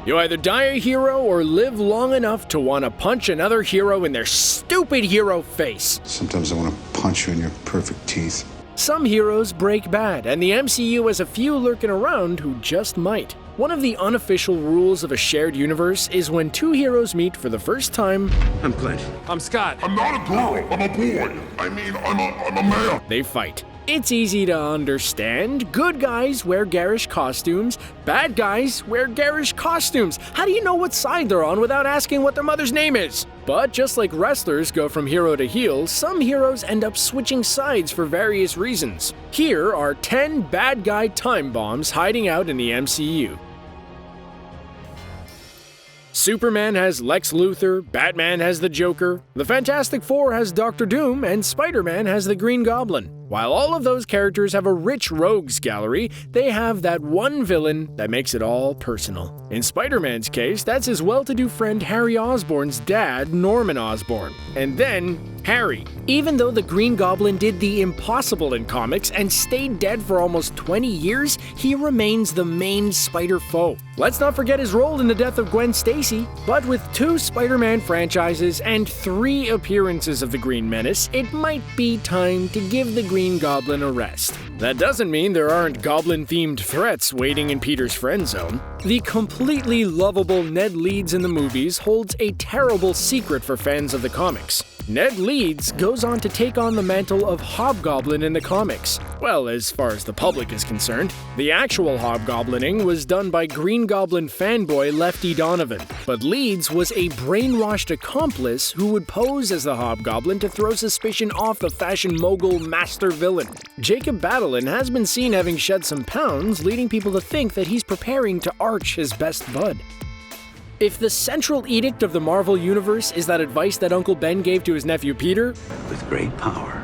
You either die a hero or live long enough to want to punch another hero in their stupid hero face. Sometimes I want to punch you in your perfect teeth. Some heroes break bad, and the MCU has a few lurking around who just might. One of the unofficial rules of a shared universe is when two heroes meet for the first time. I'm Clint. I'm Scott. I'm not a girl, I'm a boy. I'm a man. They fight. It's easy to understand. Good guys wear garish costumes. Bad guys wear garish costumes. How do you know what side they're on without asking what their mother's name is? But just like wrestlers go from hero to heel, some heroes end up switching sides for various reasons. Here are 10 bad guy time bombs hiding out in the MCU. Superman has Lex Luthor, Batman has the Joker, the Fantastic Four has Dr. Doom, and Spider-Man has the Green Goblin. While all of those characters have a rich rogues gallery, they have that one villain that makes it all personal. In Spider-Man's case, that's his well-to-do friend Harry Osborn's dad, Norman Osborn. And then, Harry. Even though the Green Goblin did the impossible in comics and stayed dead for almost 20 years, he remains the main Spider foe. Let's not forget his role in the death of Gwen Stacy. But with 2 Spider-Man franchises and 3 appearances of the Green Menace, it might be time to give the Green Goblin a rest. That doesn't mean there aren't goblin-themed threats waiting in Peter's friend zone. The completely lovable Ned Leeds in the movies holds a terrible secret for fans of the comics. Ned Leeds goes on to take on the mantle of Hobgoblin in the comics. Well, as far as the public is concerned. The actual hobgoblining was done by Green Goblin fanboy Lefty Donovan, but Leeds was a brainwashed accomplice who would pose as the Hobgoblin to throw suspicion off the fashion mogul master villain. Jacob Batalon has been seen having shed some pounds, leading people to think that he's preparing to arch his best bud. If the central edict of the Marvel Universe is that advice that Uncle Ben gave to his nephew Peter, With great power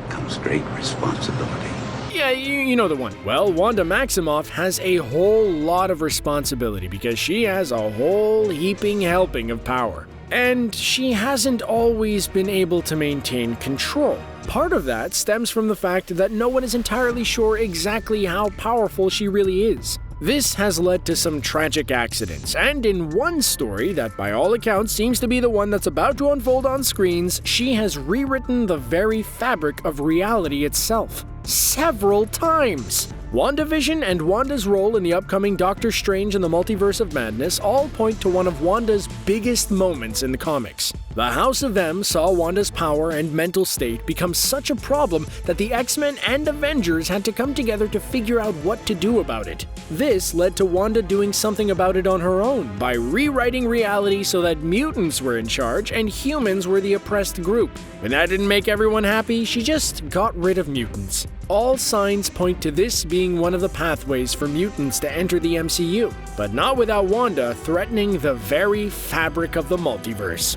comes great responsibility. yeah, you know the one. Well, Wanda Maximoff has a whole lot of responsibility because she has a whole heaping helping of power. And she hasn't always been able to maintain control. Part of that stems from the fact that no one is entirely sure exactly how powerful she really is. This has led to some tragic accidents, and in one story that by all accounts seems to be the one that's about to unfold on screens, she has rewritten the very fabric of reality itself. Several times! WandaVision and Wanda's role in the upcoming Doctor Strange and the Multiverse of Madness all point to one of Wanda's biggest moments in the comics. The House of M saw Wanda's power and mental state become such a problem that the X-Men and Avengers had to come together to figure out what to do about it. This led to Wanda doing something about it on her own by rewriting reality so that mutants were in charge and humans were the oppressed group. When that didn't make everyone happy, she just got rid of mutants. All signs point to this being one of the pathways for mutants to enter the MCU, but not without Wanda threatening the very fabric of the multiverse.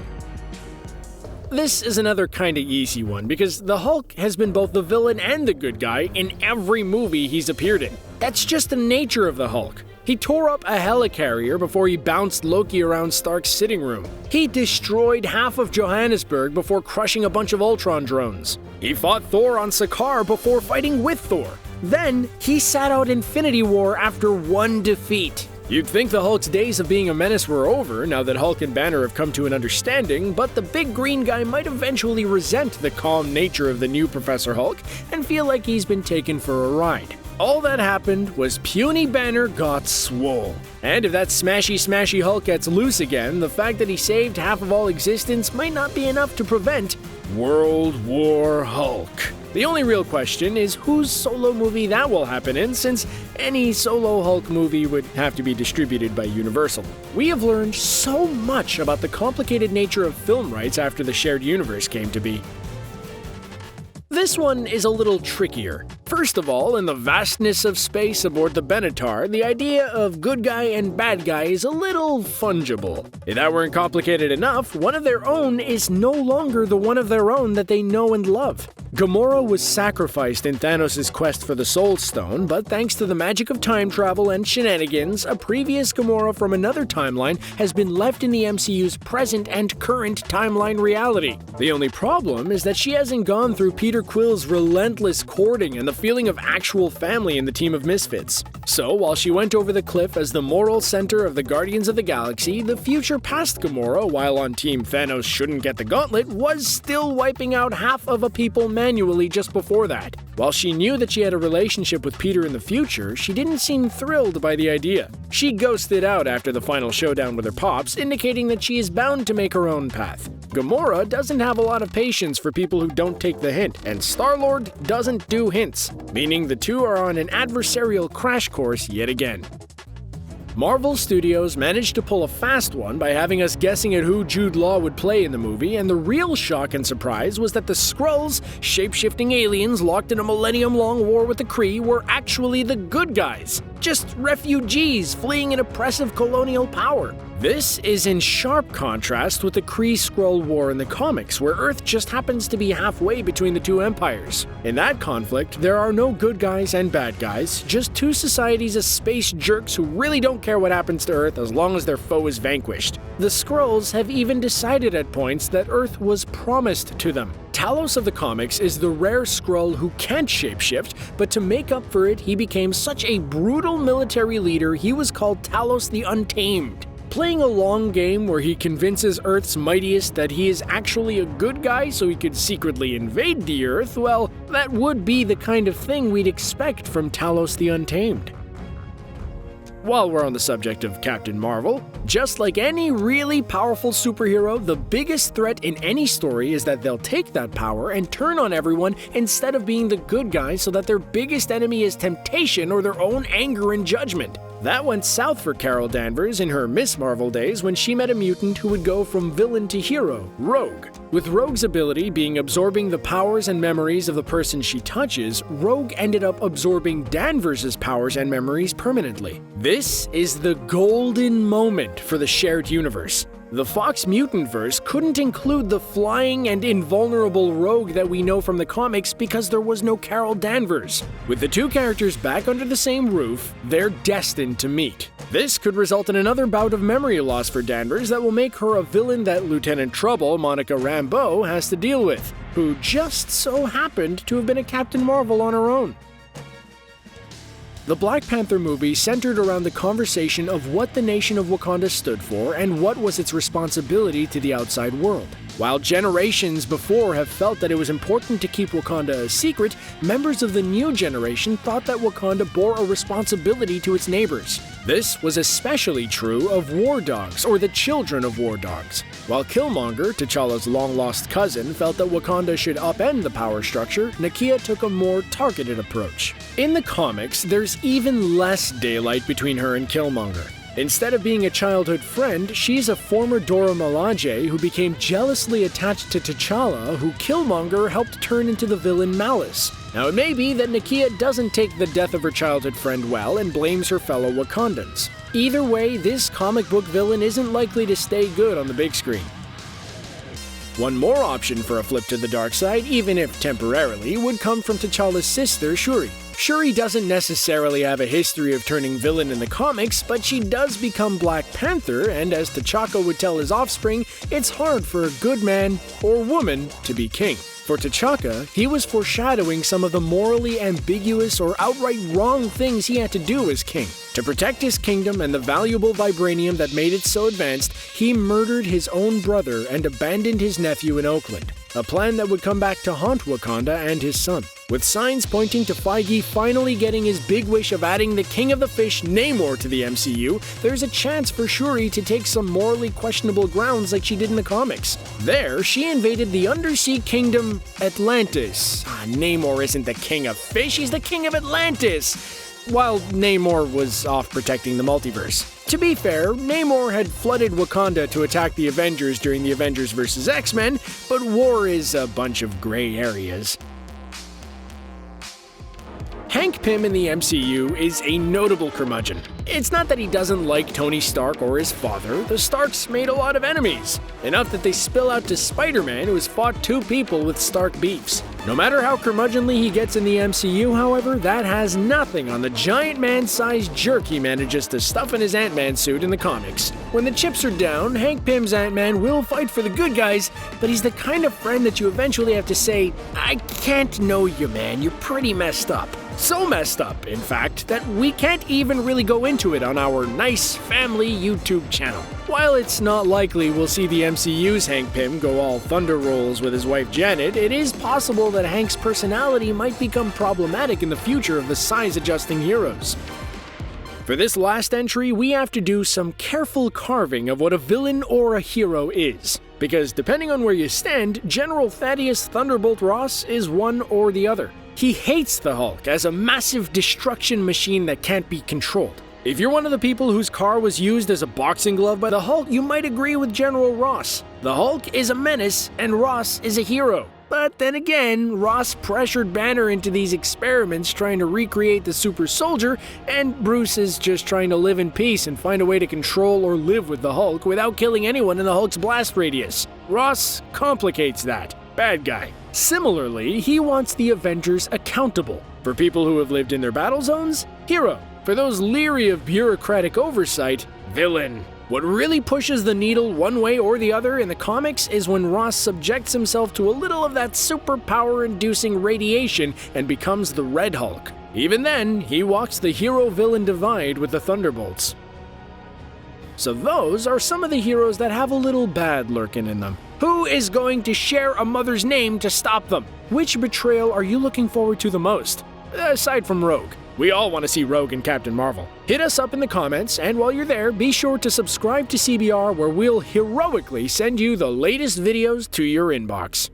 This is another kinda easy one because the Hulk has been both the villain and the good guy in every movie he's appeared in. That's just the nature of the Hulk. He tore up a helicarrier before he bounced Loki around Stark's sitting room. He destroyed half of Johannesburg before crushing a bunch of Ultron drones. He fought Thor on Sakaar before fighting with Thor. Then, he sat out Infinity War after one defeat. You'd think the Hulk's days of being a menace were over now that Hulk and Banner have come to an understanding, but the big green guy might eventually resent the calm nature of the new Professor Hulk and feel like he's been taken for a ride. All that happened was puny Banner got swole. And if that smashy Hulk gets loose again, the fact that he saved half of all existence might not be enough to prevent World War Hulk. The only real question is whose solo movie that will happen in, since any solo Hulk movie would have to be distributed by Universal. We have learned so much about the complicated nature of film rights after the shared universe came to be. This one is a little trickier. First of all, in the vastness of space aboard the Benatar, the idea of good guy and bad guy is a little fungible. If that weren't complicated enough, one of their own is no longer the one of their own that they know and love. Gamora was sacrificed in Thanos' quest for the Soul Stone, but thanks to the magic of time travel and shenanigans, a previous Gamora from another timeline has been left in the MCU's present and current timeline reality. The only problem is that she hasn't gone through Peter Quill's relentless courting and the feeling of actual family in the team of misfits. So, while she went over the cliff as the moral center of the Guardians of the Galaxy, the future past Gamora, while on Team Thanos shouldn't get the gauntlet, was still wiping out half of a people manually just before that. While she knew that she had a relationship with Peter in the future, she didn't seem thrilled by the idea. She ghosted out after the final showdown with her pops, indicating that she is bound to make her own path. Gamora doesn't have a lot of patience for people who don't take the hint, and Star-Lord doesn't do hints, meaning the two are on an adversarial crash course yet again. Marvel Studios managed to pull a fast one by having us guessing at who Jude Law would play in the movie, and the real shock and surprise was that the Skrulls, shape-shifting aliens locked in a millennium-long war with the Kree, were actually the good guys, just refugees fleeing an oppressive colonial power. This is in sharp contrast with the Kree-Skrull War in the comics, where Earth just happens to be halfway between the two empires. In that conflict, there are no good guys and bad guys, just two societies of space jerks who really don't care what happens to Earth as long as their foe is vanquished. The Skrulls have even decided at points that Earth was promised to them. Talos of the comics is the rare Skrull who can't shapeshift, but to make up for it, he became such a brutal military leader he was called Talos the Untamed. Playing a long game where he convinces Earth's mightiest that he is actually a good guy so he could secretly invade the Earth, well, that would be the kind of thing we'd expect from Talos the Untamed. While we're on the subject of Captain Marvel, just like any really powerful superhero, the biggest threat in any story is that they'll take that power and turn on everyone instead of being the good guy so that their biggest enemy is temptation or their own anger and judgment. That went south for Carol Danvers in her Miss Marvel days when she met a mutant who would go from villain to hero, Rogue. With Rogue's ability being absorbing the powers and memories of the person she touches, Rogue ended up absorbing Danvers' powers and memories permanently. This is the golden moment for the shared universe. The Fox Mutantverse couldn't include the flying and invulnerable Rogue that we know from the comics because there was no Carol Danvers. With the two characters back under the same roof, they're destined to meet. This could result in another bout of memory loss for Danvers that will make her a villain that Lieutenant Trouble, Monica Rambeau, has to deal with, who just so happened to have been a Captain Marvel on her own. The Black Panther movie centered around the conversation of what the nation of Wakanda stood for and what was its responsibility to the outside world. While generations before have felt that it was important to keep Wakanda a secret, members of the new generation thought that Wakanda bore a responsibility to its neighbors. This was especially true of War Dogs, or the children of War Dogs. While Killmonger, T'Challa's long-lost cousin, felt that Wakanda should upend the power structure, Nakia took a more targeted approach. In the comics, there's even less daylight between her and Killmonger. Instead of being a childhood friend, she's a former Dora Milaje who became jealously attached to T'Challa, who Killmonger helped turn into the villain Malice. Now, it may be that Nakia doesn't take the death of her childhood friend well and blames her fellow Wakandans. Either way, this comic book villain isn't likely to stay good on the big screen. One more option for a flip to the dark side, even if temporarily, would come from T'Challa's sister, Shuri. Shuri doesn't necessarily have a history of turning villain in the comics, but she does become Black Panther, and as T'Chaka would tell his offspring, it's hard for a good man or woman to be king. For T'Chaka, he was foreshadowing some of the morally ambiguous or outright wrong things he had to do as king. To protect his kingdom and the valuable vibranium that made it so advanced, he murdered his own brother and abandoned his nephew in Oakland, a plan that would come back to haunt Wakanda and his son. With signs pointing to Feige finally getting his big wish of adding the King of the Fish, Namor, to the MCU, there's a chance for Shuri to take some morally questionable grounds like she did in the comics. There, she invaded the undersea kingdom Atlantis. Namor isn't the King of Fish, he's the King of Atlantis! While Namor was off protecting the multiverse. To be fair, Namor had flooded Wakanda to attack the Avengers during the Avengers vs. X-Men, but war is a bunch of gray areas. Hank Pym in the MCU is a notable curmudgeon. It's not that he doesn't like Tony Stark or his father. The Starks made a lot of enemies, enough that they spill out to Spider-Man, who has fought 2 people with Stark beefs. No matter how curmudgeonly he gets in the MCU, however, that has nothing on the giant man-sized jerk he manages to stuff in his Ant-Man suit in the comics. When the chips are down, Hank Pym's Ant-Man will fight for the good guys, but he's the kind of friend that you eventually have to say, "I can't know you, man, you're pretty messed up." So messed up, in fact, that we can't even really go into it on our nice family YouTube channel. While it's not likely we'll see the MCU's Hank Pym go all thunder rolls with his wife Janet, it is possible that Hank's personality might become problematic in the future of the size-adjusting heroes. For this last entry, we have to do some careful carving of what a villain or a hero is. Because depending on where you stand, General Thaddeus Thunderbolt Ross is one or the other. He hates the Hulk as a massive destruction machine that can't be controlled. If you're one of the people whose car was used as a boxing glove by the Hulk, you might agree with General Ross. The Hulk is a menace and Ross is a hero. But then again, Ross pressured Banner into these experiments trying to recreate the super soldier, and Bruce is just trying to live in peace and find a way to control or live with the Hulk without killing anyone in the Hulk's blast radius. Ross complicates that. Bad guy. Similarly, he wants the Avengers accountable. For people who have lived in their battle zones, hero. For those leery of bureaucratic oversight, villain. What really pushes the needle one way or the other in the comics is when Ross subjects himself to a little of that superpower-inducing radiation and becomes the Red Hulk. Even then, he walks the hero-villain divide with the Thunderbolts. So those are some of the heroes that have a little bad lurking in them. Who is going to share a mother's name to stop them? Which betrayal are you looking forward to the most? Aside from Rogue. We all want to see Rogue and Captain Marvel. Hit us up in the comments, and while you're there, be sure to subscribe to CBR, where we'll heroically send you the latest videos to your inbox.